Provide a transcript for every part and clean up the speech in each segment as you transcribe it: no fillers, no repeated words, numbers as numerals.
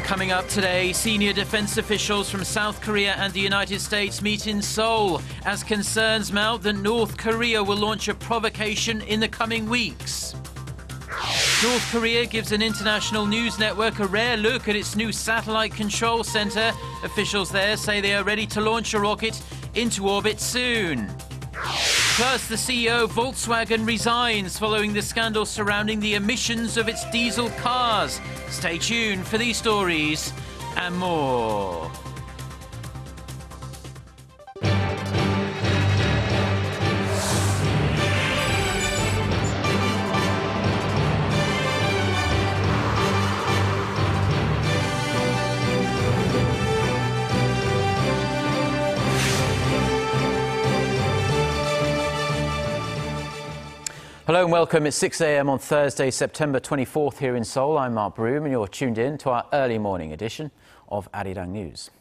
Coming up today, senior defense officials from South Korea and the United States meet in Seoul as concerns mount that North Korea will launch a provocation in the coming weeks. North Korea gives an international news network a rare look at its new satellite control center. Officials there say they are ready to launch a rocket into orbit soon. Plus, the CEO of Volkswagen resigns following the scandal surrounding the emissions of its diesel cars. Stay tuned for these stories and more. Hello and welcome. It's 6 a.m. on Thursday, September 24th here in Seoul. I'm Mark Broome and you're tuned in to our early morning edition of Arirang News.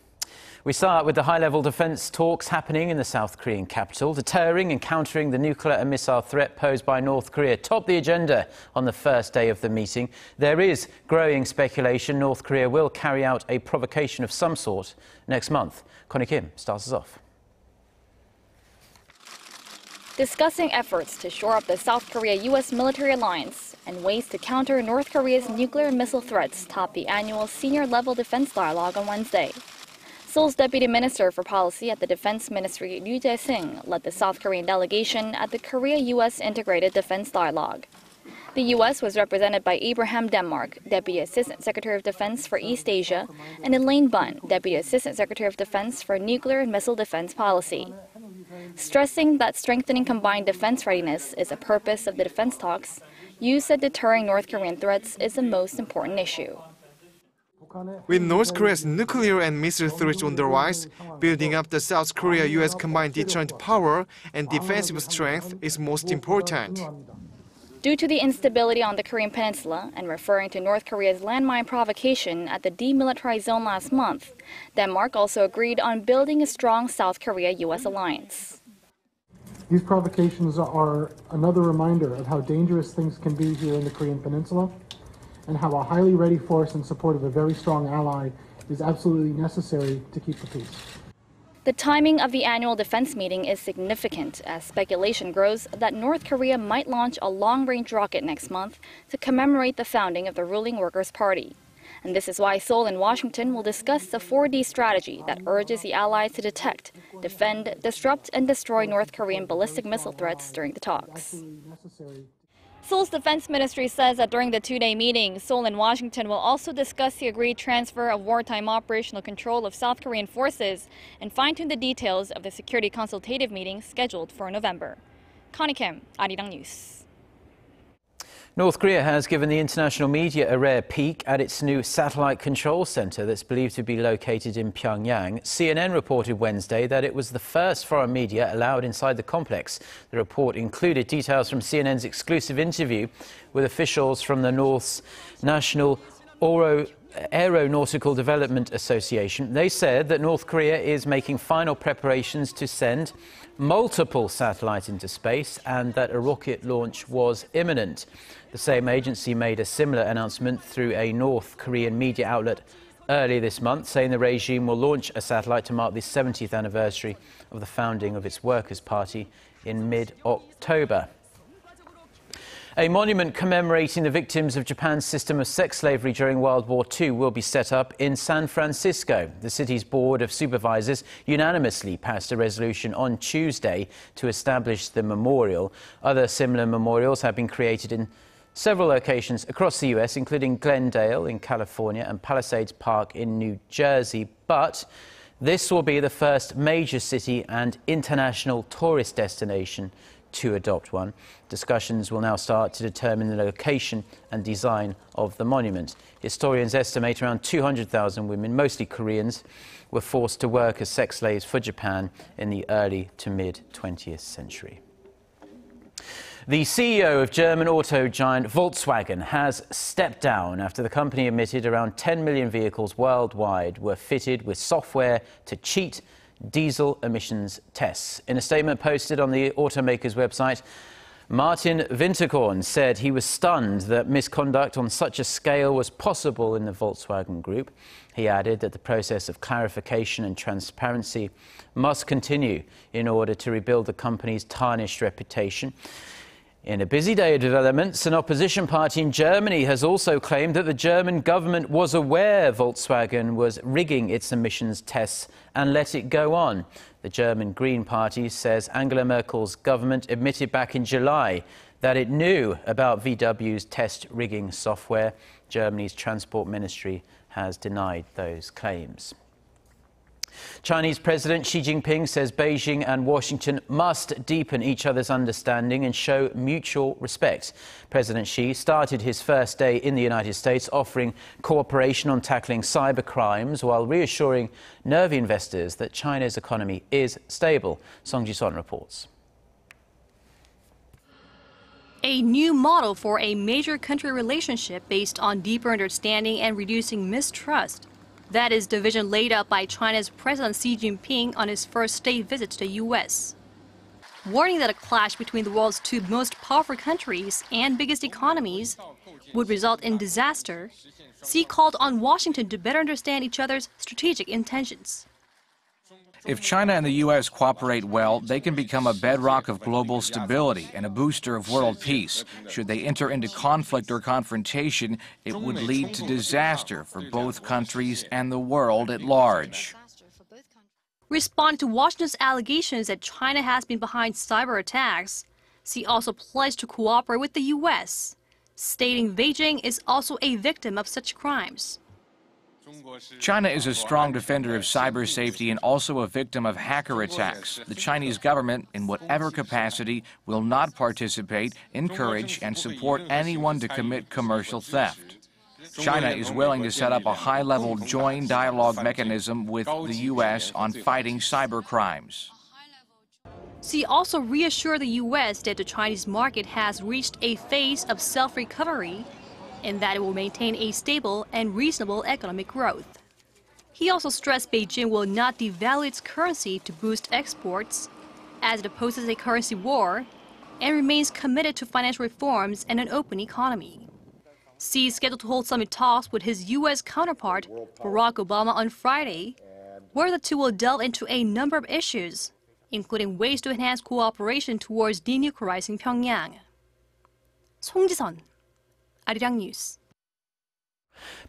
We start with the high-level defence talks happening in the South Korean capital. Deterring and countering the nuclear and missile threat posed by North Korea topped the agenda on the first day of the meeting. There is growing speculation North Korea will carry out a provocation of some sort next month. Connie Kim starts us off. Discussing efforts to shore up the South Korea-U.S. military alliance and ways to counter North Korea's nuclear and missile threats topped the annual senior-level defense dialogue on Wednesday. Seoul's Deputy Minister for Policy at the Defense Ministry, Ryu Jae-sing, led the South Korean delegation at the Korea-U.S. Integrated Defense Dialogue. The U.S. was represented by Abraham Denmark, Deputy Assistant Secretary of Defense for East Asia, and Elaine Bunn, Deputy Assistant Secretary of Defense for Nuclear and Missile Defense Policy. Stressing that strengthening combined defense readiness is a purpose of the defense talks, Yu said deterring North Korean threats is the most important issue. With North Korea's nuclear and missile threats on the rise, building up the South Korea-U.S. combined deterrent power and defensive strength is most important. Due to the instability on the Korean peninsula and referring to North Korea's landmine provocation at the demilitarized zone last month, Denmark also agreed on building a strong South Korea-U.S. alliance. These provocations are another reminder of how dangerous things can be here in the Korean peninsula and how a highly ready force in support of a very strong ally is absolutely necessary to keep the peace. The timing of the annual defense meeting is significant as speculation grows that North Korea might launch a long-range rocket next month to commemorate the founding of the ruling Workers' Party. And this is why Seoul and Washington will discuss the 4D strategy that urges the allies to detect, defend, disrupt, and destroy North Korean ballistic missile threats during the talks. Seoul's defense ministry says that during the two-day meeting, Seoul and Washington will also discuss the agreed transfer of wartime operational control of South Korean forces and fine-tune the details of the security consultative meeting scheduled for November. Connie Kim, Arirang News. North Korea has given the international media a rare peek at its new satellite control center that's believed to be located in Pyongyang. CNN reported Wednesday that it was the first foreign media allowed inside the complex. The report included details from CNN's exclusive interview with officials from the North's National Aeronautical Development Association. They said that North Korea is making final preparations to send multiple satellites into space and that a rocket launch was imminent. The same agency made a similar announcement through a North Korean media outlet earlier this month, saying the regime will launch a satellite to mark the 70th anniversary of the founding of its Workers' Party in mid-October. A monument commemorating the victims of Japan's system of sex slavery during World War II will be set up in San Francisco. The city's Board of Supervisors unanimously passed a resolution on Tuesday to establish the memorial. Other similar memorials have been created in several locations across the U.S., including Glendale in California and Palisades Park in New Jersey. But this will be the first major city and international tourist destination to adopt one. Discussions will now start to determine the location and design of the monument. Historians estimate around 200,000 women, mostly Koreans, were forced to work as sex slaves for Japan in the early to mid-20th century. The CEO of German auto giant Volkswagen has stepped down after the company admitted around 10 million vehicles worldwide were fitted with software to cheat diesel emissions tests. In a statement posted on the automaker's website, Martin Winterkorn said he was stunned that misconduct on such a scale was possible in the Volkswagen Group. He added that the process of clarification and transparency must continue in order to rebuild the company's tarnished reputation. In a busy day of developments, an opposition party in Germany has also claimed that the German government was aware Volkswagen was rigging its emissions tests and let it go on. The German Green Party says Angela Merkel's government admitted back in July that it knew about VW's test rigging software. Germany's Transport Ministry has denied those claims. Chinese President Xi Jinping says Beijing and Washington must deepen each other's understanding and show mutual respect. President Xi started his first day in the United States offering cooperation on tackling cyber crimes while reassuring nervy investors that China's economy is stable. Song Ji-son reports. A new model for a major country relationship based on deeper understanding and reducing mistrust. That is the vision laid out by China's President Xi Jinping on his first state visit to the U.S. Warning that a clash between the world's two most powerful countries and biggest economies would result in disaster, Xi called on Washington to better understand each other's strategic intentions. If China and the U.S. cooperate well, they can become a bedrock of global stability and a booster of world peace. Should they enter into conflict or confrontation, it would lead to disaster for both countries and the world at large. Responding to Washington's allegations that China has been behind cyber attacks, Xi also pledged to cooperate with the U.S., stating Beijing is also a victim of such crimes. China is a strong defender of cyber safety and also a victim of hacker attacks. The Chinese government, in whatever capacity, will not participate, encourage, and support anyone to commit commercial theft. China is willing to set up a high-level joint dialogue mechanism with the U.S. on fighting cyber crimes. Xi also reassured the U.S. that the Chinese market has reached a phase of self-recovery and that it will maintain a stable and reasonable economic growth. He also stressed Beijing will not devalue its currency to boost exports, as it opposes a currency war, and remains committed to financial reforms and an open economy. Xi is scheduled to hold summit talks with his U.S. counterpart, Barack Obama, on Friday, where the two will delve into a number of issues, including ways to enhance cooperation towards denuclearizing Pyongyang. Song Ji-son, Arirang News.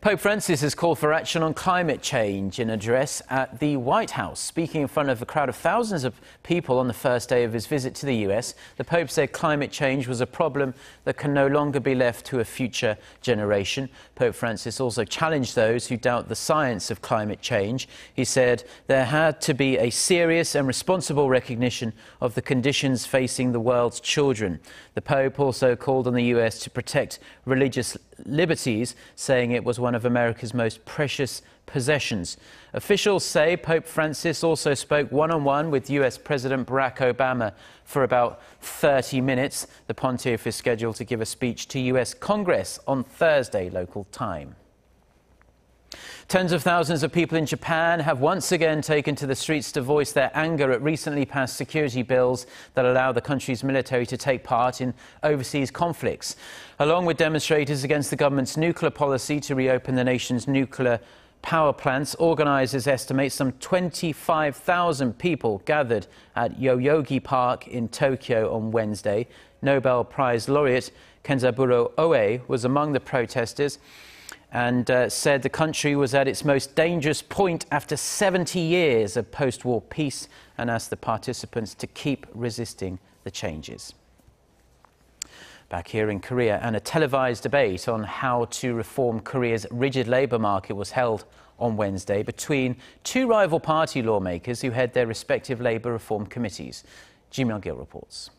Pope Francis has called for action on climate change in an address at the White House. Speaking in front of a crowd of thousands of people on the first day of his visit to the US, the Pope said climate change was a problem that can no longer be left to a future generation. Pope Francis also challenged those who doubt the science of climate change. He said there had to be a serious and responsible recognition of the conditions facing the world's children. The Pope also called on the US to protect religious liberties, saying it was one of America's most precious possessions. Officials say Pope Francis also spoke one-on-one with US President Barack Obama for about 30 minutes. The pontiff is scheduled to give a speech to US Congress on Thursday local time. Tens of thousands of people in Japan have once again taken to the streets to voice their anger at recently passed security bills that allow the country's military to take part in overseas conflicts. Along with demonstrators against the government's nuclear policy to reopen the nation's nuclear power plants, organisers estimate some 25,000 people gathered at Yoyogi Park in Tokyo on Wednesday. Nobel Prize laureate Kenzaburo Oe was among the protesters and said the country was at its most dangerous point after 70 years of post-war peace, and asked the participants to keep resisting the changes. Back here in Korea, and a televised debate on how to reform Korea's rigid labour market was held on Wednesday between two rival party lawmakers who head their respective labour reform committees. Ji Myung-gil reports.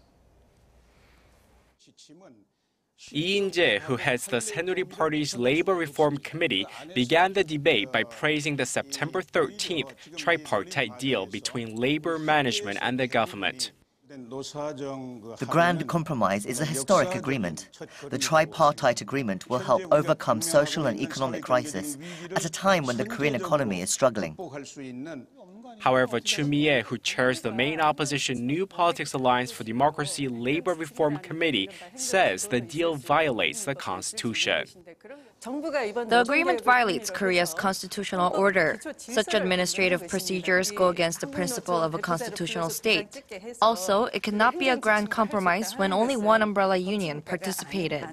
Lee In-jae, who heads the Saenuri Party's Labor Reform Committee, began the debate by praising the September 13th tripartite deal between labor management and the government. The Grand Compromise is a historic agreement. The tripartite agreement will help overcome social and economic crisis at a time when the Korean economy is struggling. However, Chu Mi-ae, who chairs the main opposition New Politics Alliance for Democracy Labor Reform Committee, says the deal violates the Constitution. The agreement violates Korea's constitutional order. Such administrative procedures go against the principle of a constitutional state. Also, it cannot be a grand compromise when only one umbrella union participated.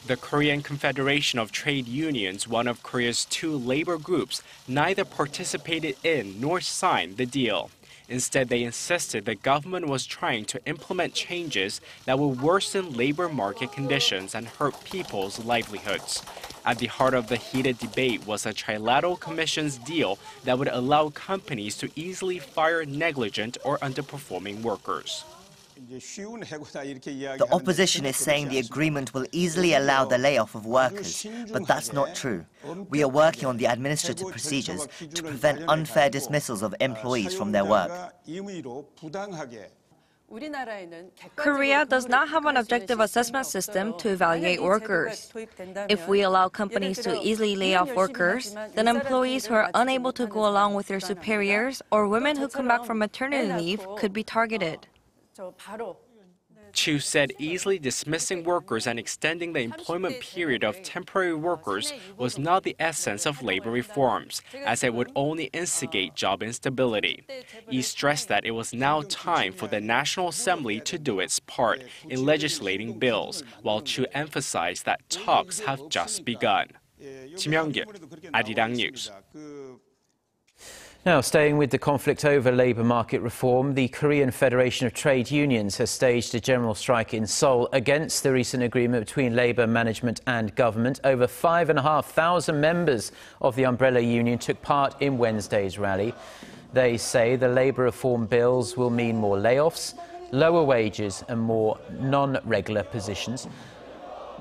The Korean Confederation of Trade Unions, one of Korea's two labor groups, neither participated in nor signed the deal. Instead, they insisted the government was trying to implement changes that would worsen labor market conditions and hurt people's livelihoods. At the heart of the heated debate was a trilateral commission's deal that would allow companies to easily fire negligent or underperforming workers. The opposition is saying the agreement will easily allow the layoff of workers, but that's not true. We are working on the administrative procedures to prevent unfair dismissals of employees from their work. Korea does not have an objective assessment system to evaluate workers. If we allow companies to easily lay off workers, then employees who are unable to go along with their superiors or women who come back from maternity leave could be targeted. Chu said easily dismissing workers and extending the employment period of temporary workers was not the essence of labor reforms, as it would only instigate job instability. He stressed that it was now time for the National Assembly to do its part in legislating bills, while Chu emphasized that talks have just begun. Kim Young-gil, Arirang News. Now, staying with the conflict over labour market reform, the Korean Federation of Trade Unions has staged a general strike in Seoul against the recent agreement between labour management and government. Over 5,500 members of the umbrella union took part in Wednesday's rally. They say the labour reform bills will mean more layoffs, lower wages and more non-regular positions.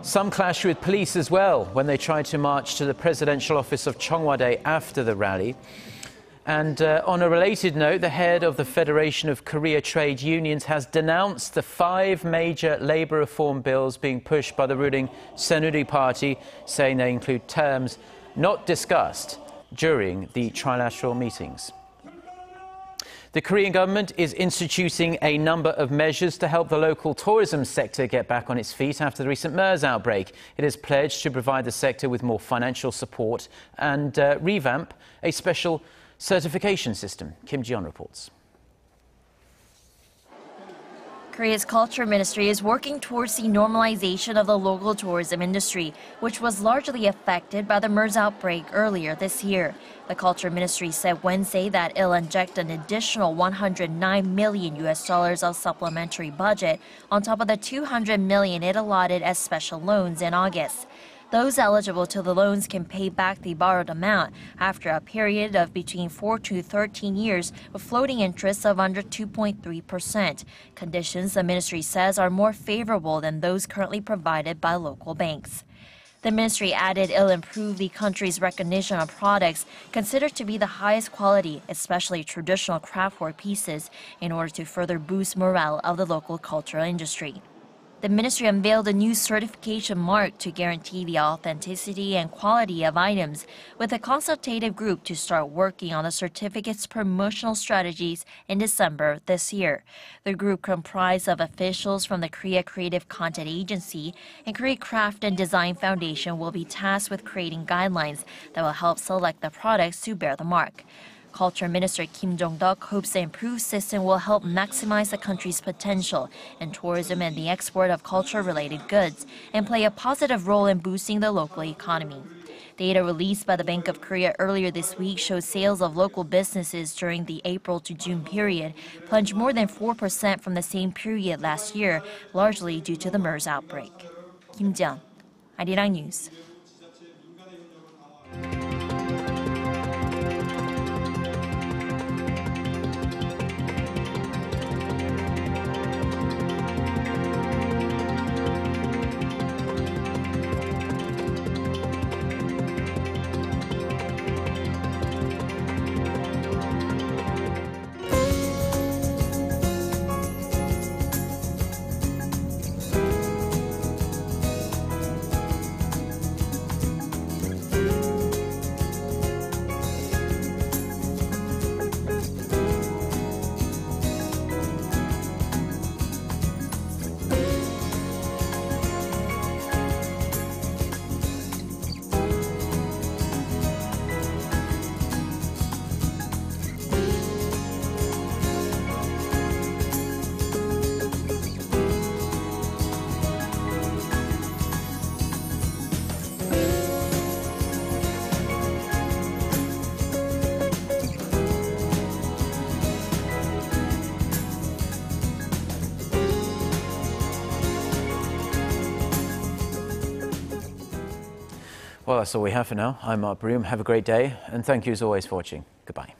Some clashed with police as well when they tried to march to the presidential office of Cheongwadae after the rally. And on a related note, the head of the Federation of Korea Trade Unions has denounced the 5 major labour reform bills being pushed by the ruling Saenuri Party, saying they include terms not discussed during the trilateral meetings. The Korean government is instituting a number of measures to help the local tourism sector get back on its feet after the recent MERS outbreak. It has pledged to provide the sector with more financial support and revamp a special certification system. Kim Ji-yeon reports. Korea's Culture Ministry is working towards the normalization of the local tourism industry, which was largely affected by the MERS outbreak earlier this year. The Culture Ministry said Wednesday that it'll inject an additional $109 million of supplementary budget on top of the $200 million it allotted as special loans in August. Those eligible to the loans can pay back the borrowed amount after a period of between 4 to 13 years with floating interest of under 2.3%. Conditions, the ministry says, are more favorable than those currently provided by local banks. The ministry added it'll improve the country's recognition of products considered to be the highest quality, especially traditional craftwork pieces, in order to further boost morale of the local cultural industry. The ministry unveiled a new certification mark to guarantee the authenticity and quality of items, with a consultative group to start working on the certificate's promotional strategies in December this year. The group comprised of officials from the Korea Creative Content Agency and Korea Craft and Design Foundation will be tasked with creating guidelines that will help select the products to bear the mark. Culture Minister Kim Jong-duk hopes the improved system will help maximize the country's potential in tourism and the export of culture-related goods and play a positive role in boosting the local economy. Data released by the Bank of Korea earlier this week shows sales of local businesses during the April to June period plunged more than 4% from the same period last year, largely due to the MERS outbreak. Kim Ji-yeon, Arirang News. Well, that's all we have for now. I'm Mark Broome. Have a great day, and thank you as always for watching. Goodbye.